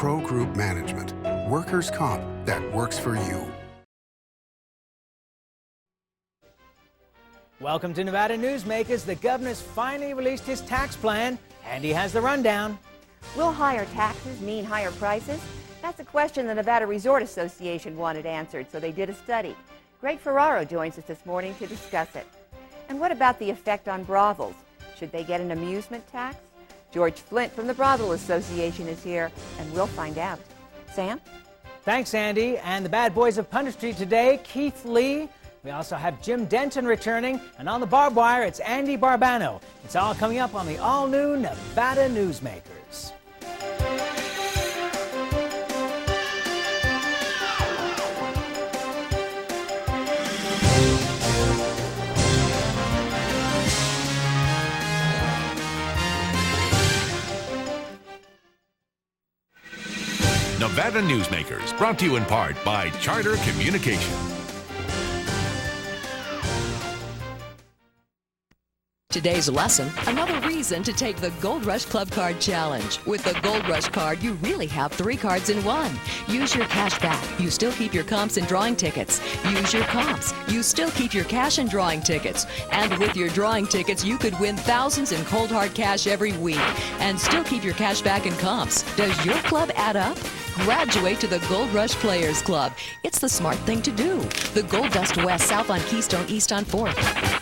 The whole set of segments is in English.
Pro Group Management. Workers' comp that works for you. Welcome to Nevada Newsmakers. The governor's finally released his tax plan, and he has the rundown. Will higher taxes mean higher prices? That's a question the Nevada Resort Association wanted answered, so they did a study. Greg Ferraro joins us this morning to discuss it. And what about the effect on brothels? Should they get an amusement tax? George Flint from the Brothel Association is here, and we'll find out. Sam? Thanks, Andy. And the bad boys of Punditry today, Keith Lee. We also have Jim Denton returning, and on the barbed wire, it's Andy Barbano. It's all coming up on the all-new Nevada Newsmakers. Nevada Newsmakers, brought to you in part by Charter Communication. Today's lesson, another reason to take the Gold Rush Club Card Challenge. With the Gold Rush Card, you really have 3 cards in one. Use your cash back. You still keep your comps and drawing tickets. Use your comps. You still keep your cash and drawing tickets. And with your drawing tickets, you could win thousands in cold hard cash every week and still keep your cash back and comps. Does your club add up? Graduate to the Gold Rush Players Club. It's the smart thing to do. The Gold Dust West, south on Keystone, east on 4th.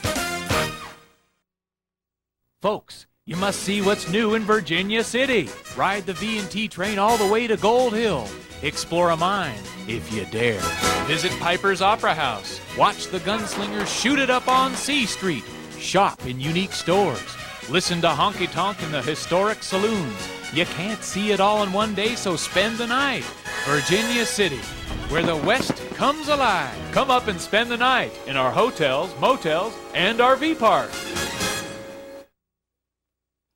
Folks, you must see what's new in Virginia City. Ride the V&T train all the way to Gold Hill. Explore a mine, if you dare. Visit Piper's Opera House. Watch the gunslingers shoot it up on C Street. Shop in unique stores. Listen to honky tonk in the historic saloons. You can't see it all in one day, so spend the night. Virginia City, where the West comes alive. Come up and spend the night in our hotels, motels, and RV park.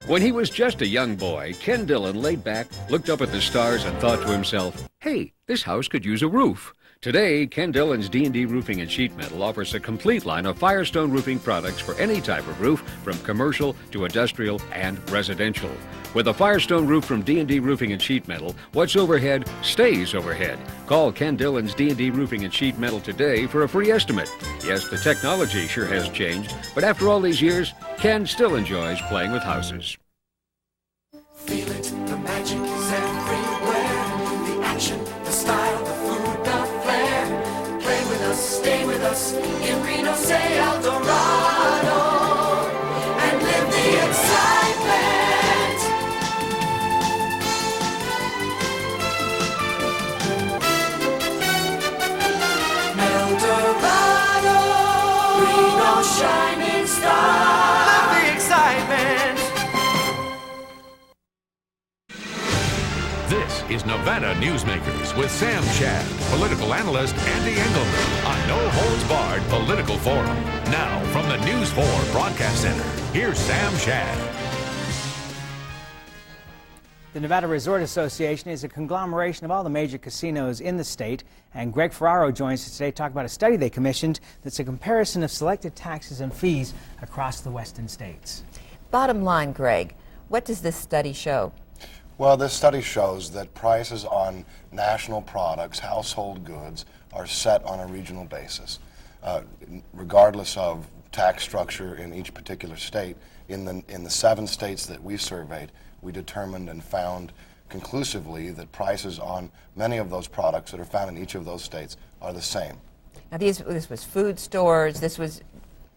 When he was just a young boy, Ken Dillon laid back, looked up at the stars, and thought to himself, hey, this house could use a roof. Today, Ken Dillon's D&D Roofing and Sheet Metal offers a complete line of Firestone roofing products for any type of roof, from commercial to industrial and residential. With a Firestone roof from D&D Roofing and Sheet Metal, what's overhead stays overhead. Call Ken Dillon's D&D Roofing and Sheet Metal today for a free estimate. Yes, the technology sure has changed, but after all these years, Ken still enjoys playing with houses. Feel it, the magic is everywhere. The action, the style, the food, the flair. Play with us, stay with us in Reno, say El Dorado, and live the excitement. El Dorado, Reno shining star. Live the excitement. This is Nevada Newsmakers with Sam Shad, political analyst Ande Engleman on No Holds Barred Political Forum. Now, from the News 4 Broadcast Center, here's Sam Shad. The Nevada Resort Association is a conglomeration of all the major casinos in the state, and Greg Ferraro joins us today to talk about a study they commissioned that's a comparison of selected taxes and fees across the western states. Bottom line, Greg, what does this study show? Well, this study shows that prices on national products, household goods, are set on a regional basis, regardless of tax structure in each particular state. In the 7 states that we surveyed, we determined and found conclusively that prices on many of those products that are found in each of those states are the same. Now, this was food stores, this was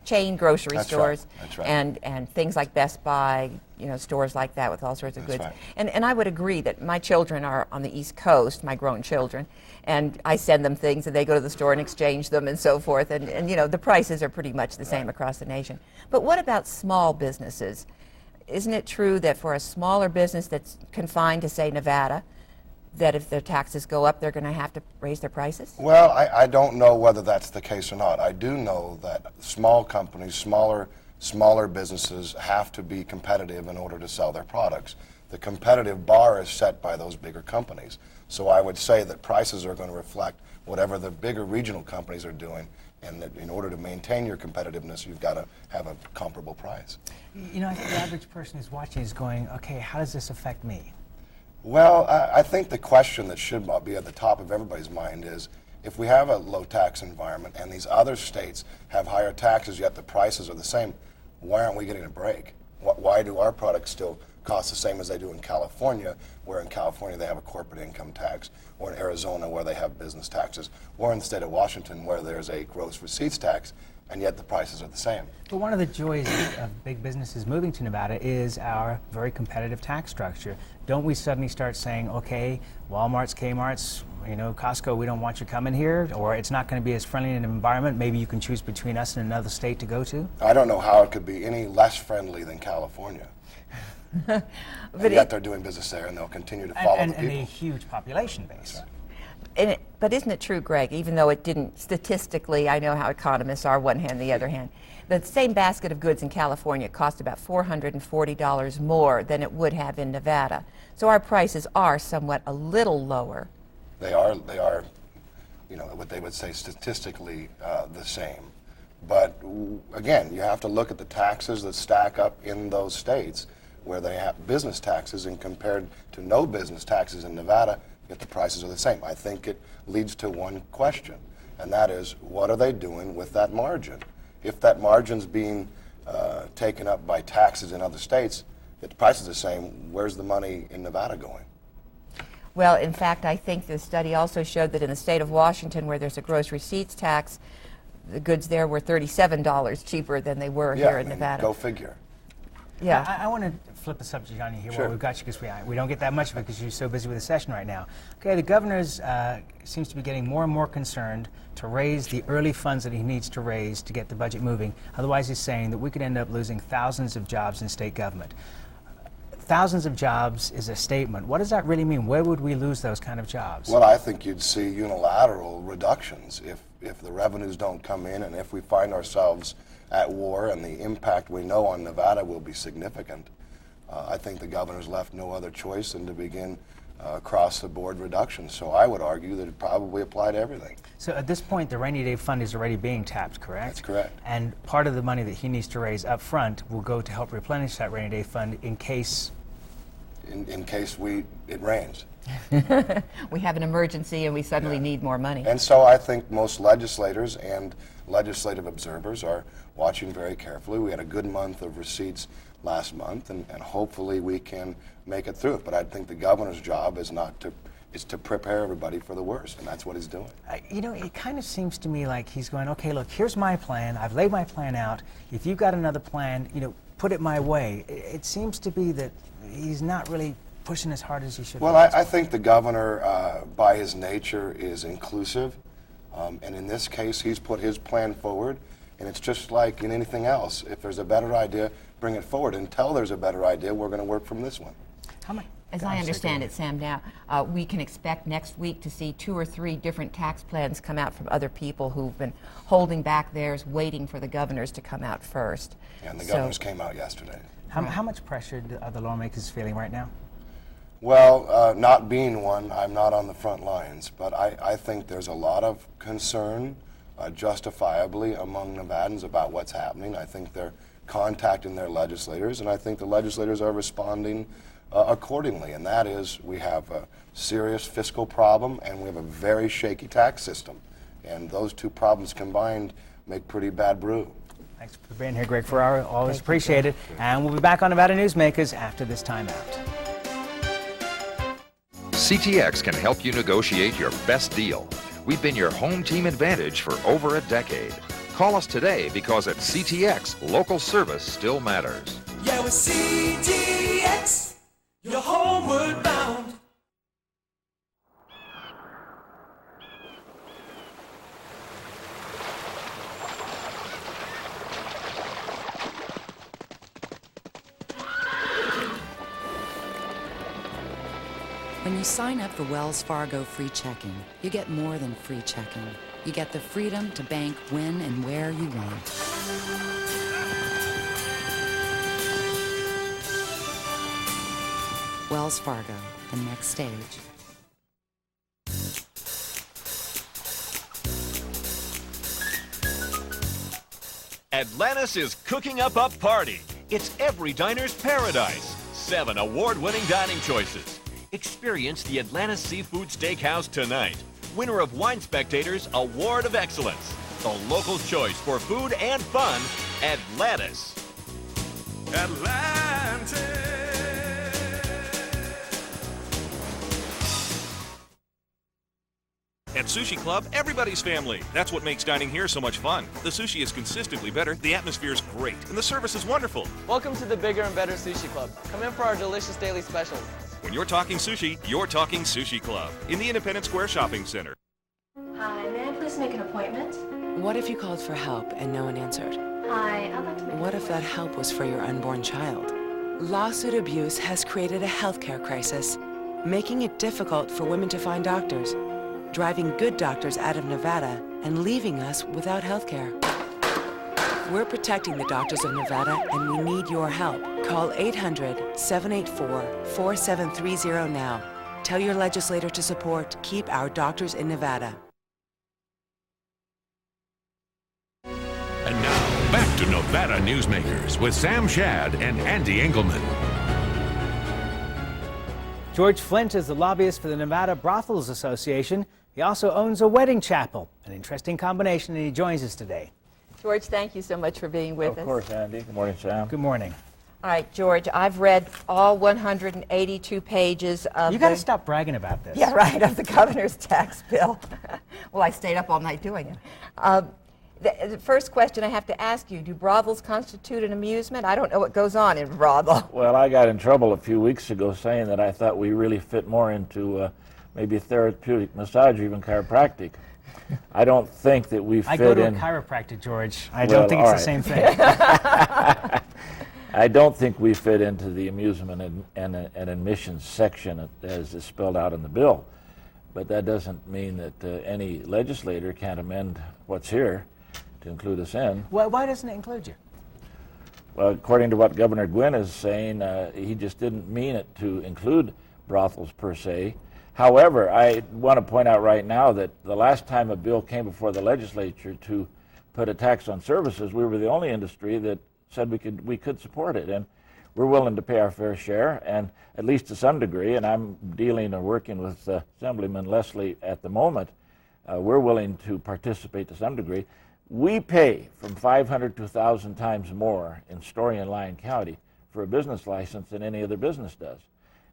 chain grocery stores, That's right. and things like Best Buy, stores like that with all sorts of goods. Right. And I would agree that my children are on the East Coast, my grown children, and I send them things and they go to the store and exchange them and so forth, and the prices are pretty much the same across the nation. But what about small businesses? Isn't it true that for a smaller business that's confined to, say, Nevada, that if their taxes go up, they're going to have to raise their prices? Well, I don't know whether that's the case or not. I do know that small companies, smaller businesses have to be competitive in order to sell their products. The competitive bar is set by those bigger companies. So I would say that prices are going to reflect whatever the bigger regional companies are doing, and that in order to maintain your competitiveness, you've got to have a comparable price. I think the average person who's watching is going, okay, how does this affect me? Well, I think the question that should be at the top of everybody's mind is, if we have a low tax environment and these other states have higher taxes yet the prices are the same, why aren't we getting a break? Why do our products still cost the same as they do in California, where in California they have a corporate income tax, or in Arizona where they have business taxes, or in the state of Washington where there's a gross receipts tax, and yet the prices are the same? But one of the joys of big businesses moving to Nevada is our very competitive tax structure. Don't we suddenly start saying, okay, Walmart's, Kmart's, Costco, we don't want you coming here, or it's not going to be as friendly an environment, maybe you can choose between us and another state to go to? I don't know how it could be any less friendly than California. But yet they're doing business there, and they'll continue to follow the people. And a huge population base. But isn't it true, Greg, even though it didn't statistically, I know how economists are, one hand, the other hand, the same basket of goods in California cost about $440 more than it would have in Nevada. So our prices are somewhat a little lower. They are, what they would say statistically the same. But again, you have to look at the taxes that stack up in those states where they have business taxes, and compared to no business taxes in Nevada, yet the prices are the same. I think it leads to one question, and that is, what are they doing with that margin? If that margin's being taken up by taxes in other states, if the price is the same, where's the money in Nevada going? Well, in fact, I think the study also showed that in the state of Washington, where there's a gross receipts tax, the goods there were $37 cheaper than they were here in Nevada. Go figure. Yeah, I want to flip the subject on you here. Sure. Well, we've got you because we don't get that much of it because you're so busy with the session right now. Okay, the governor's seems to be getting more and more concerned to raise the early funds that he needs to raise to get the budget moving. Otherwise, he's saying that we could end up losing thousands of jobs in state government. Thousands of jobs is a statement. What does that really mean? Where would we lose those kind of jobs? Well, I think you'd see unilateral reductions if the revenues don't come in, and if we find ourselves at war, and the impact we know on Nevada will be significant. I think the governor's left no other choice than to begin across-the-board reductions. So I would argue that it probably apply to everything. So at this point, the rainy day fund is already being tapped, correct? That's correct. And part of the money that he needs to raise up front will go to help replenish that rainy day fund in case... In case it rains. We have an emergency and we suddenly need more money. And so I think most legislators and legislative observers are watching very carefully. We had a good month of receipts last month, and hopefully we can make it through. But I think the governor's job is to prepare everybody for the worst, and that's what he's doing. It kind of seems to me like he's going, okay, look, here's my plan. I've laid my plan out. If you've got another plan, put it my way. It seems to be that he's not really pushing as hard as he should. Well, I think the governor, by his nature, is inclusive. And in this case, he's put his plan forward. And it's just like in anything else. If there's a better idea, bring it forward. Until there's a better idea, we're going to work from this one. As I understand it, Sam, now, we can expect next week to see 2 or 3 different tax plans come out from other people who've been holding back theirs, waiting for the governors to come out first. And the governors came out yesterday. How much pressure are the lawmakers feeling right now? Well, not being one, I'm not on the front lines, but I think there's a lot of concern, justifiably, among Nevadans about what's happening. I think they're contacting their legislators, and I think the legislators are responding accordingly, and that is, we have a serious fiscal problem and we have a very shaky tax system, and those two problems combined make pretty bad brew. Thanks for being here, Greg Ferraro. Always appreciate it. And we'll be back on Nevada Newsmakers after this timeout. CTX can help you negotiate your best deal. We've been your home team advantage for over a decade. Call us today because at CTX, local service still matters. Yeah, with CTX, you're homeward bound. When you sign up for Wells Fargo Free Checking, you get more than free checking. You get the freedom to bank when and where you want. Wells Fargo, the next stage. Atlantis is cooking up a party. It's every diner's paradise. 7 award-winning dining choices. Experience the Atlantis Seafood Steakhouse tonight. Winner of Wine Spectator's Award of Excellence. The local choice for food and fun, Atlantis. Atlantis. At Sushi Club, everybody's family. That's what makes dining here so much fun. The sushi is consistently better, the atmosphere is great, and the service is wonderful. Welcome to the bigger and better Sushi Club. Come in for our delicious daily specials. When you're talking sushi, you're talking Sushi Club in the Independence Square Shopping Center. Hi, may I please make an appointment? What if you called for help and no one answered? Hi, I'd like to make What if that help was for your unborn child? Lawsuit abuse has created a healthcare crisis, making it difficult for women to find doctors, driving good doctors out of Nevada and leaving us without healthcare. We're protecting the doctors of Nevada, and we need your help. Call 800-784-4730 now. Tell your legislator to support Keep Our Doctors in Nevada. And now, back to Nevada Newsmakers with Sam Shad and Ande Engleman. George Flint is the lobbyist for the Nevada Brothels Association. He also owns a wedding chapel, an interesting combination, and he joins us today. George, thank you so much for being with us. Of course, Andy. Good morning, Sam. Good morning. All right, George, I've read all 182 pages of You got to stop bragging about this. Yeah, right, of the governor's tax bill. Well, I stayed up all night doing it. The first question I have to ask you, do brothels constitute an amusement? I don't know what goes on in a brothel. Well, I got in trouble a few weeks ago saying that I thought we really fit more into maybe therapeutic massage or even chiropractic. I don't think that we fit in. I go to a chiropractor, George. I don't think it's the same thing. I don't think we fit into the amusement and admissions section as is spelled out in the bill. But that doesn't mean that any legislator can't amend what's here to include us in. Well, why doesn't it include you? Well, according to what Governor Gwynn is saying, he just didn't mean it to include brothels per se. However, I want to point out right now that the last time a bill came before the legislature to put a tax on services, we were the only industry that said we could support it, and we're willing to pay our fair share, and at least to some degree, and I'm dealing or working with Assemblyman Leslie at the moment, we're willing to participate to some degree. We pay from 500 to 1,000 times more in Story and Lyon County for a business license than any other business does.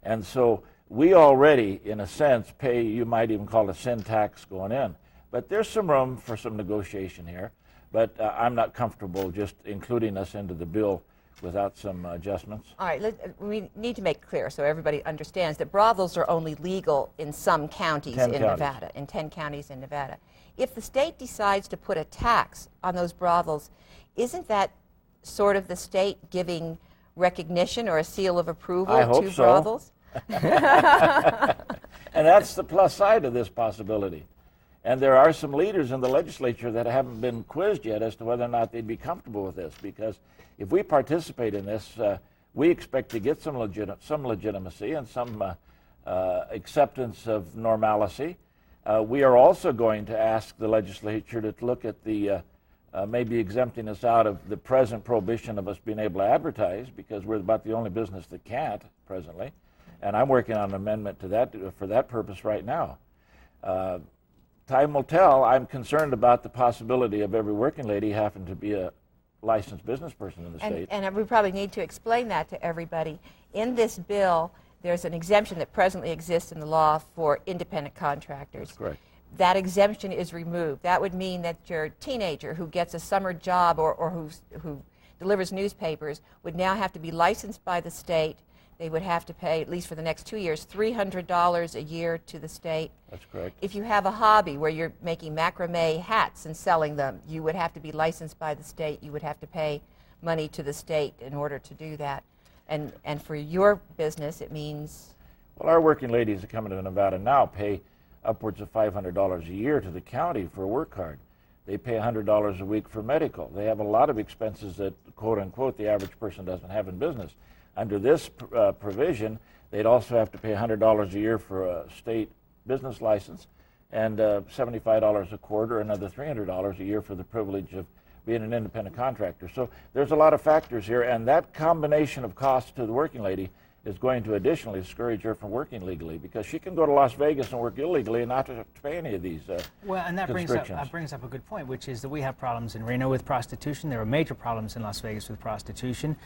And so we already, in a sense, pay, you might even call it a sin tax going in. But there's some room for some negotiation here. But I'm not comfortable just including us into the bill without some adjustments. All right, we need to make it clear so everybody understands that brothels are only legal in some counties in Nevada, in 10 counties in Nevada. If the state decides to put a tax on those brothels, isn't that sort of the state giving recognition or a seal of approval to brothels? And that's the plus side of this possibility. And there are some leaders in the legislature that haven't been quizzed yet as to whether or not they'd be comfortable with this, because if we participate in this, we expect to get some legitimacy and some acceptance of normalcy. We are also going to ask the legislature to look at the maybe exempting us out of the present prohibition of us being able to advertise, because we're about the only business that can't presently. And I'm working on an amendment to that for that purpose right now. Time will tell. I'm concerned about the possibility of every working lady having to be a licensed business person in the state. And we probably need to explain that to everybody. In this bill, there's an exemption that presently exists in the law for independent contractors. That's correct. That exemption is removed. That would mean that your teenager who gets a summer job or who delivers newspapers would now have to be licensed by the state. They would have to pay, at least for the next 2 years, $300 a year to the state. That's correct. If you have a hobby where you're making macrame hats and selling them, you would have to be licensed by the state. You would have to pay money to the state in order to do that. And for your business, it means? Well, our working ladies that come into Nevada now pay upwards of $500 a year to the county for a work card. They pay $100 a week for medical. They have a lot of expenses that, quote unquote, the average person doesn't have in business. Under this provision, they'd also have to pay $100 a year for a state business license and $75 a quarter, another $300 a year for the privilege of being an independent contractor. So there's a lot of factors here, and that combination of costs to the working lady is going to additionally discourage her from working legally, because she can go to Las Vegas and work illegally and not have to pay any of these well, and that brings up a good point, which is that we have problems in Reno with prostitution. There are major problems in Las Vegas with prostitution.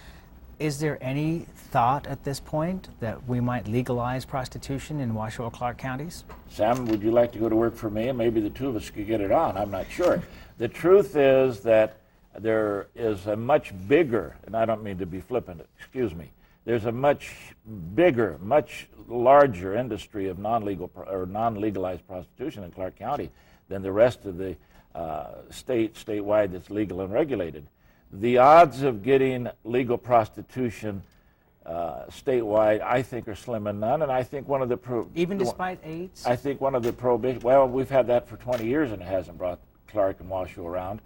Is there any thought at this point that we might legalize prostitution in Washoe, Clark counties? Sam, would you like to go to work for me? And maybe the two of us could get it on. I'm not sure. The truth is that there is a much bigger, and I don't mean to be flippant, excuse me, there's a much bigger, much larger industry of non-legalized prostitution in Clark County than the rest of the statewide that's legal and regulated. The odds of getting legal prostitution statewide, I think, are slim and none, and I think one of the even despite AIDS. I think one of the prohibition. Well, we've had that for 20 years, and it hasn't brought Clark and Washoe around.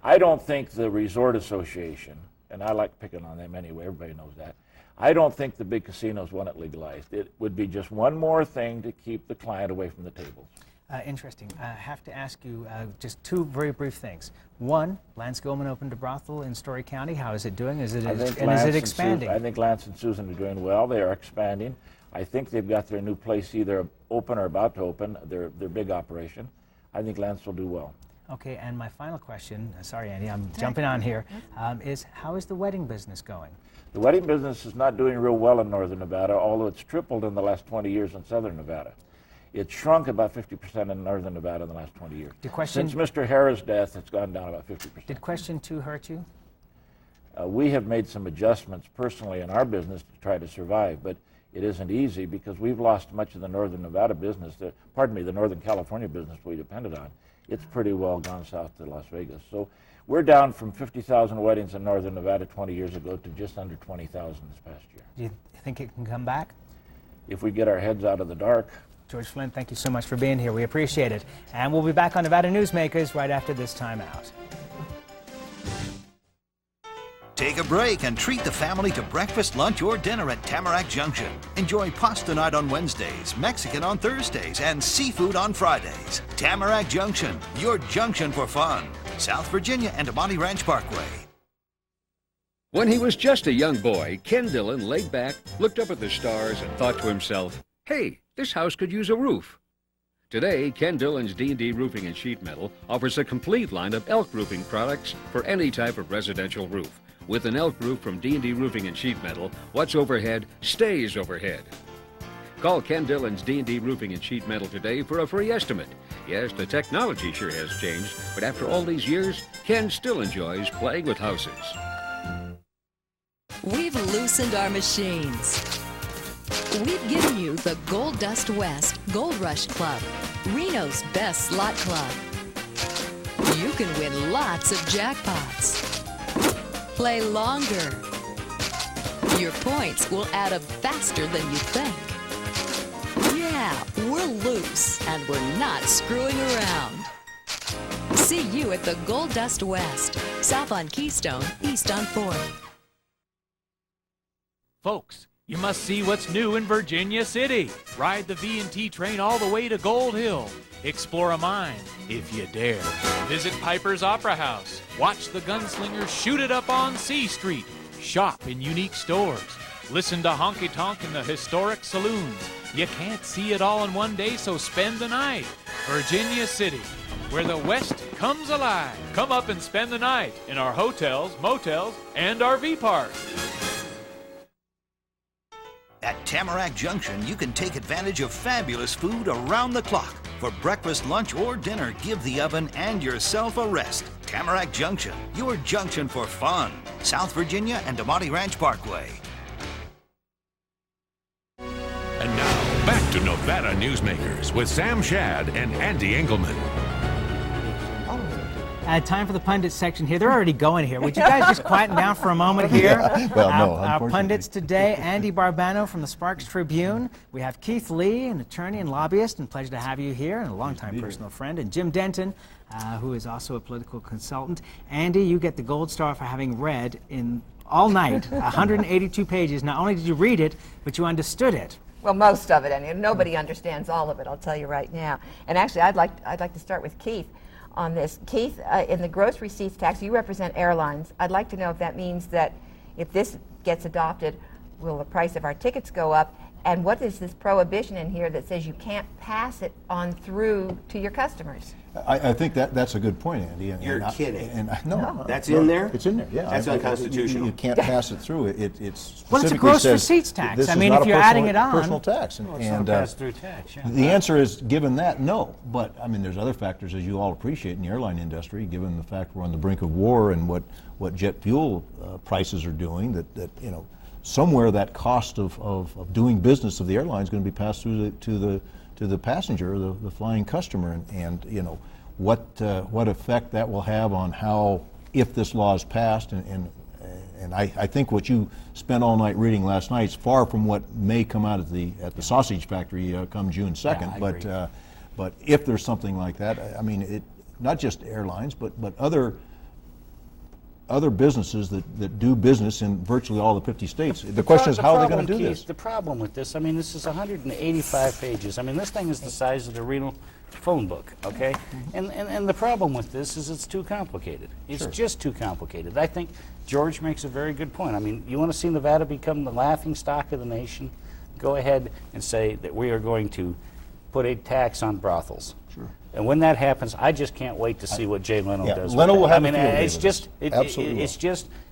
I don't think the Resort Association, and I like picking on them anyway. Everybody knows that. I don't think the big casinos want it legalized. It would be just one more thing to keep the client away from the tables. Interesting. I have to ask you just two very brief things. One, Lance Engleman opened a brothel in Story County. How is it doing? Is it expanding? I think Lance and Susan are doing well. They are expanding. I think they've got their new place either open or about to open, their big operation. I think Lance will do well. Okay, and my final question, sorry Andy, I'm jumping on here, is how is the wedding business going? The wedding business is not doing real well in northern Nevada, although it's tripled in the last 20 years in southern Nevada. It's shrunk about 50% in northern Nevada in the last 20 years. Since Mr. Harrah's death, it's gone down about 50%. Did question 2 hurt you? We have made some adjustments personally in our business to try to survive, but it isn't easy because we've lost much of the northern Nevada business, the northern California business we depended on. It's pretty well gone south to Las Vegas. So we're down from 50,000 weddings in northern Nevada 20 years ago to just under 20,000 this past year. Do you think it can come back? If we get our heads out of the dark. George Flint, thank you so much for being here. We appreciate it. And we'll be back on Nevada Newsmakers right after this time out. Take a break and treat the family to breakfast, lunch, or dinner at Tamarack Junction. Enjoy pasta night on Wednesdays, Mexican on Thursdays, and seafood on Fridays. Tamarack Junction, your junction for fun. South Virginia and Amani Ranch Parkway. When he was just a young boy, Ken Dillon laid back, looked up at the stars, and thought to himself, hey, this house could use a roof. Today, Ken Dillon's D&D Roofing and Sheet Metal offers a complete line of elk roofing products for any type of residential roof. With an elk roof from D&D Roofing and Sheet Metal, what's overhead stays overhead. Call Ken Dillon's D&D Roofing and Sheet Metal today for a free estimate. Yes, the technology sure has changed, but after all these years, Ken still enjoys playing with houses. We've loosened our machines. We've given you the Gold Dust West Gold Rush Club, Reno's best slot club. You can win lots of jackpots. Play longer. Your points will add up faster than you think. Yeah, we're loose and we're not screwing around. See you at the Gold Dust West, south on Keystone, east on 4th. Folks, you must see what's new in Virginia City. Ride the V&T train all the way to Gold Hill. Explore a mine, if you dare. Visit Piper's Opera House. Watch the gunslingers shoot it up on C Street. Shop in unique stores. Listen to honky tonk in the historic saloons. You can't see it all in one day, so spend the night. Virginia City, where the West comes alive. Come up and spend the night in our hotels, motels, and RV park. At Tamarack Junction, you can take advantage of fabulous food around the clock. For breakfast, lunch, or dinner, give the oven and yourself a rest. Tamarack Junction, your junction for fun. South Virginia and Amani Ranch Parkway. And now, back to Nevada Newsmakers with Sam Shad and Ande Engleman. Time for the Pundits section here. They're already going here. Would you guys just quieten down for a moment here? Well, no, our Pundits today, Ande Barbano from the Sparks Tribune. We have Keith Lee, an attorney and lobbyist, and pleasure to have you here, and a longtime personal friend, and Jim Denton, who is also a political consultant. Ande, you get the gold star for having read in all night, 182 pages. Not only did you read it, but you understood it. Well, most of it, and nobody understands all of it, I'll tell you right now. And actually, I'd like to start with Keith on this. Keith, in the gross receipts tax, you represent airlines. I'd like to know if that means that if this gets adopted, will the price of our tickets go up? And what is this prohibition in here that says you can't pass it on through to your customers? I think that's a good point, Andy. You're kidding. No. That's in there? It's in there, yeah. That's unconstitutional. You can't pass it through. It's well, it's a gross receipts tax. I mean, if you're adding it on. Personal tax. And pass-through tax, yeah. The answer is, given that, no. But, I mean, there's other factors, as you all appreciate, in the airline industry, given the fact we're on the brink of war and what jet fuel prices are doing, that you know, somewhere that cost of doing business of the airline is going to be passed through to the passenger, the flying customer, and you know what effect that will have on how, if this law is passed, and I think what you spent all night reading last night is far from what may come out at the sausage factory come June 2nd. Yeah, but if there's something like that, I mean, it not just airlines, but other businesses that do business in virtually all the 50 states. The question is, how are they going to do this? The problem with this, I mean, this is 185 pages. I mean, this thing is the size of the renal phone book, okay? And the problem with this is it's too complicated. It's just too complicated. I think George makes a very good point. I mean, you want to see Nevada become the laughing stock of the nation? Go ahead and say that we are going to put a tax on brothels. Sure. And when that happens, I just can't wait to see what Jay Leno does. Leno will have I mean,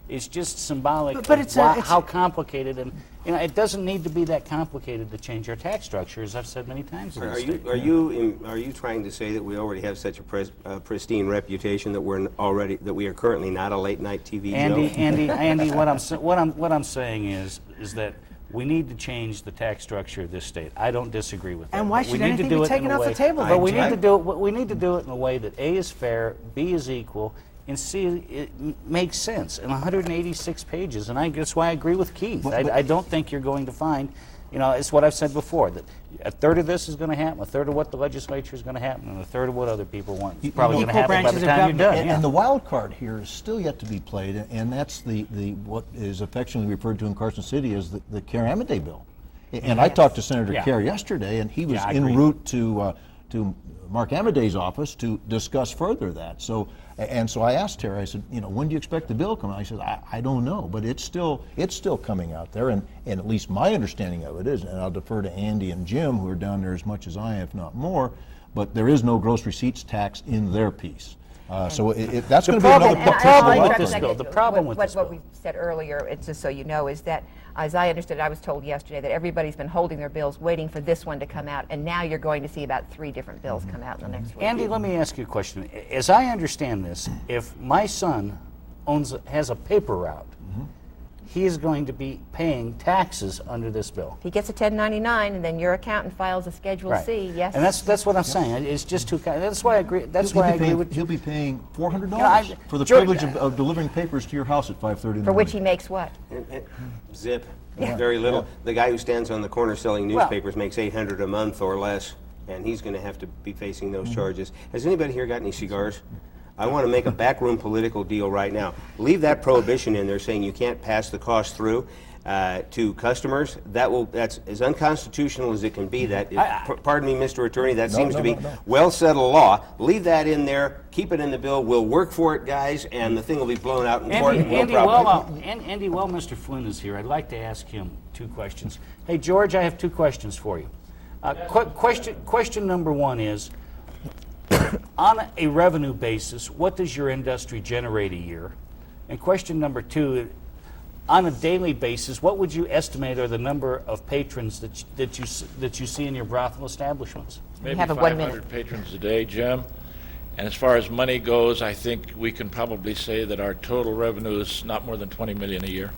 it's just symbolic but of it's how complicated, and you know, it doesn't need to be that complicated to change our tax structure, as I've said many times. Are you trying to say that we already have such a pristine reputation that we are currently not a late night TV show? Andy, what I'm saying is that we need to change the tax structure of this state. I don't disagree with that. And why should anything be taken off the table? But we need to do it. We need to do it in a way that A is fair, B is equal, and C it makes sense. In 186 pages, and that's why I agree with Keith. I don't think you're going to find, you know, it's what I've said before, that a third of this is going to happen, a third of what the legislature is going to happen, and a third of what other people want. It's probably going to happen by the time you're done. And the wild card here is still yet to be played, and that's the what is affectionately referred to in Carson City as the Kerr-Amade bill. And I talked to Senator Kerr yesterday, and he was en route to Mark Amade's office to discuss further that. So I asked Terry, I said, you know, when do you expect the bill to come out? He said, I don't know, but it's still coming out there, and at least my understanding of it is, and I'll defer to Andy and Jim, who are down there as much as I am, if not more, but there is no gross receipts tax in their piece. So that's going to be another problem with this bill. The problem with what we said earlier, it's just so you know, is that, as I understood, I was told yesterday that everybody's been holding their bills, waiting for this one to come out, and now you're going to see about 3 different bills come out in the next week. Andy, let me ask you a question. As I understand this, if my son has a paper route, he is going to be paying taxes under this bill. He gets a 1099, and then your accountant files a Schedule C. Yes, and that's what I'm saying. It's just too. That's why I agree. That's why I agree with. He'll be paying $400 for the privilege of delivering papers to your house at 5:30 in the morning. For which he makes what? Zip. Very little. The guy who stands on the corner selling newspapers makes $800 a month or less, and he's going to have to be facing those charges. Has anybody here got any cigars? I want to make a backroom political deal right now. Leave that prohibition in there saying you can't pass the cost through to customers. That's as unconstitutional as it can be. Pardon me, Mr. Attorney, that seems to be well-settled law. Leave that in there. Keep it in the bill. We'll work for it, guys, and the thing will be blown out in court. Andy, while Mr. Flint is here, I'd like to ask him 2 questions. Hey, George, I have 2 questions for you. Question number 1 is, on a revenue basis, what does your industry generate a year? And question number 2, on a daily basis, what would you estimate are the number of patrons that you see in your brothel establishments? Maybe 500 patrons a day, Jim. And as far as money goes, I think we can probably say that our total revenue is not more than $20 million a year.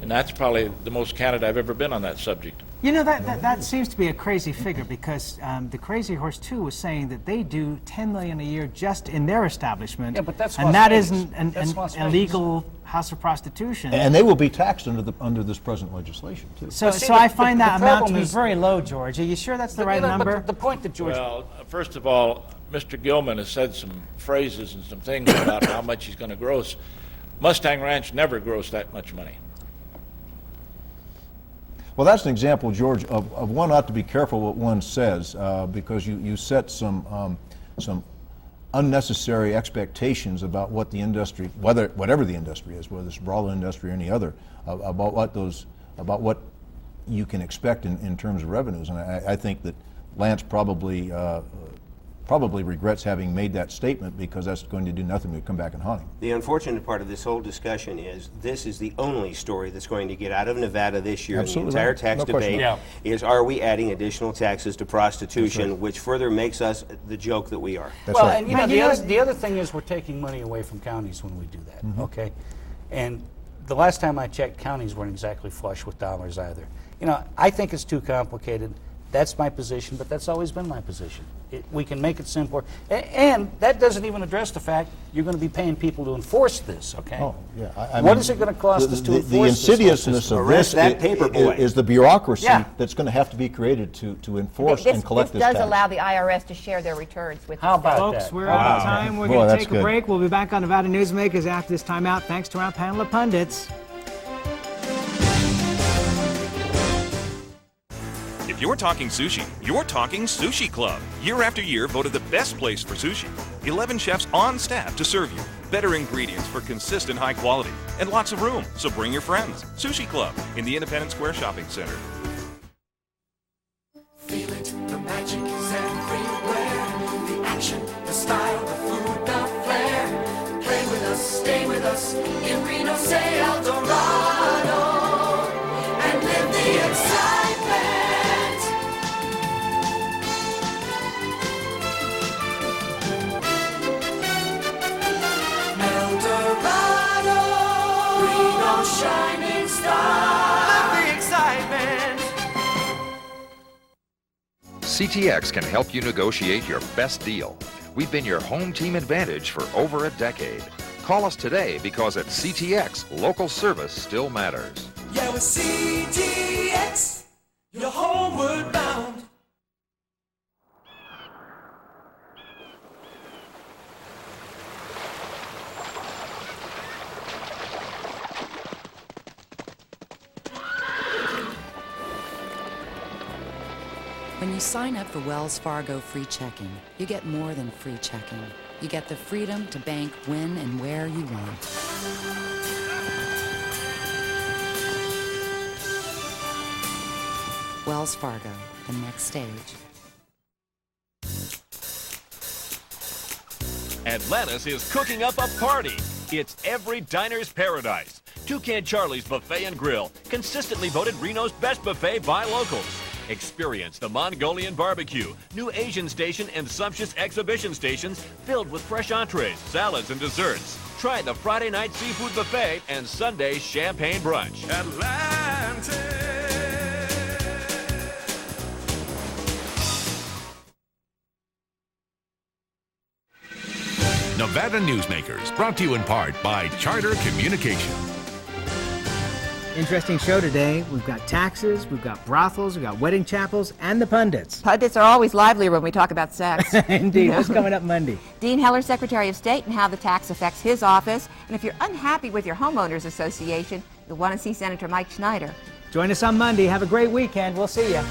And that's probably the most candid I've ever been on that subject. You know, that seems to be a crazy figure, because the Crazy Horse 2 was saying that they do $10 million a year just in their establishment, but that's and that isn't an illegal house of prostitution. And they will be taxed under this present legislation, too. So I find that amount to be very low, George. Are you sure that's the right number? The point that George... Well, first of all, Mr. Gilman has said some phrases and some things about how much he's going to gross. Mustang Ranch never grossed that much money. Well, that's an example, George, of one ought to be careful what one says, because you set some unnecessary expectations about what the industry, whatever the industry is, whether it's the brothel industry or any other, about what those about what you can expect in terms of revenues. And I think that Lance probably regrets having made that statement, because that's going to do nothing but come back and haunt him. The unfortunate part of this whole discussion is this is the only story that's going to get out of Nevada this year. Absolutely. In the entire tax debate is, are we adding additional taxes to prostitution, which further makes us the joke that we are. That's right. And the other thing is we're taking money away from counties when we do that, okay? And the last time I checked, counties weren't exactly flush with dollars either. I think it's too complicated. That's my position, but that's always been my position. We can make it simpler. And that doesn't even address the fact you're going to be paying people to enforce this, okay? Oh, yeah. What is it going to cost us to enforce the insidiousness of this is the bureaucracy that's going to have to be created to enforce and collect this tax. This does allow the IRS to share their returns with How about Folks, that? we're out of time. We're going to take a break. We'll be back on Nevada Newsmakers after this timeout. Thanks to our panel of pundits. If you're talking sushi, you're talking Sushi Club. Year after year voted the best place for sushi. 11 chefs on staff to serve you. Better ingredients for consistent high quality. And lots of room, so bring your friends. Sushi Club in the Independence Square Shopping Center. Feel it, the magic is everywhere. The action, the style, the food, the flair. Play with us, stay with us. In Reno, say El Dorado. And live the excitement. Shining star, the excitement. CTX can help you negotiate your best deal. We've been your home team advantage for over a decade. Call us today, because at CTX, local service still matters. Yeah, with CTX, you're homeward bound. When you sign up for Wells Fargo free checking, you get more than free checking. You get the freedom to bank when and where you want. Wells Fargo, the next stage. Atlantis is cooking up a party. It's every diner's paradise. Toucan Charlie's Buffet and Grill, consistently voted Reno's best buffet by locals. Experience the Mongolian barbecue, new Asian station, and sumptuous exhibition stations filled with fresh entrees, salads, and desserts. Try the Friday night seafood buffet and Sunday champagne brunch. Atlantis. Nevada Newsmakers, brought to you in part by Charter Communication. Interesting show today. We've got taxes, we've got brothels, we've got wedding chapels, and the pundits. Pundits are always livelier when we talk about sex. Indeed. What's coming up Monday? Dean Heller, Secretary of State, and how the tax affects his office. And if you're unhappy with your homeowners association, you'll want to see Senator Mike Schneider. Join us on Monday. Have a great weekend. We'll see you.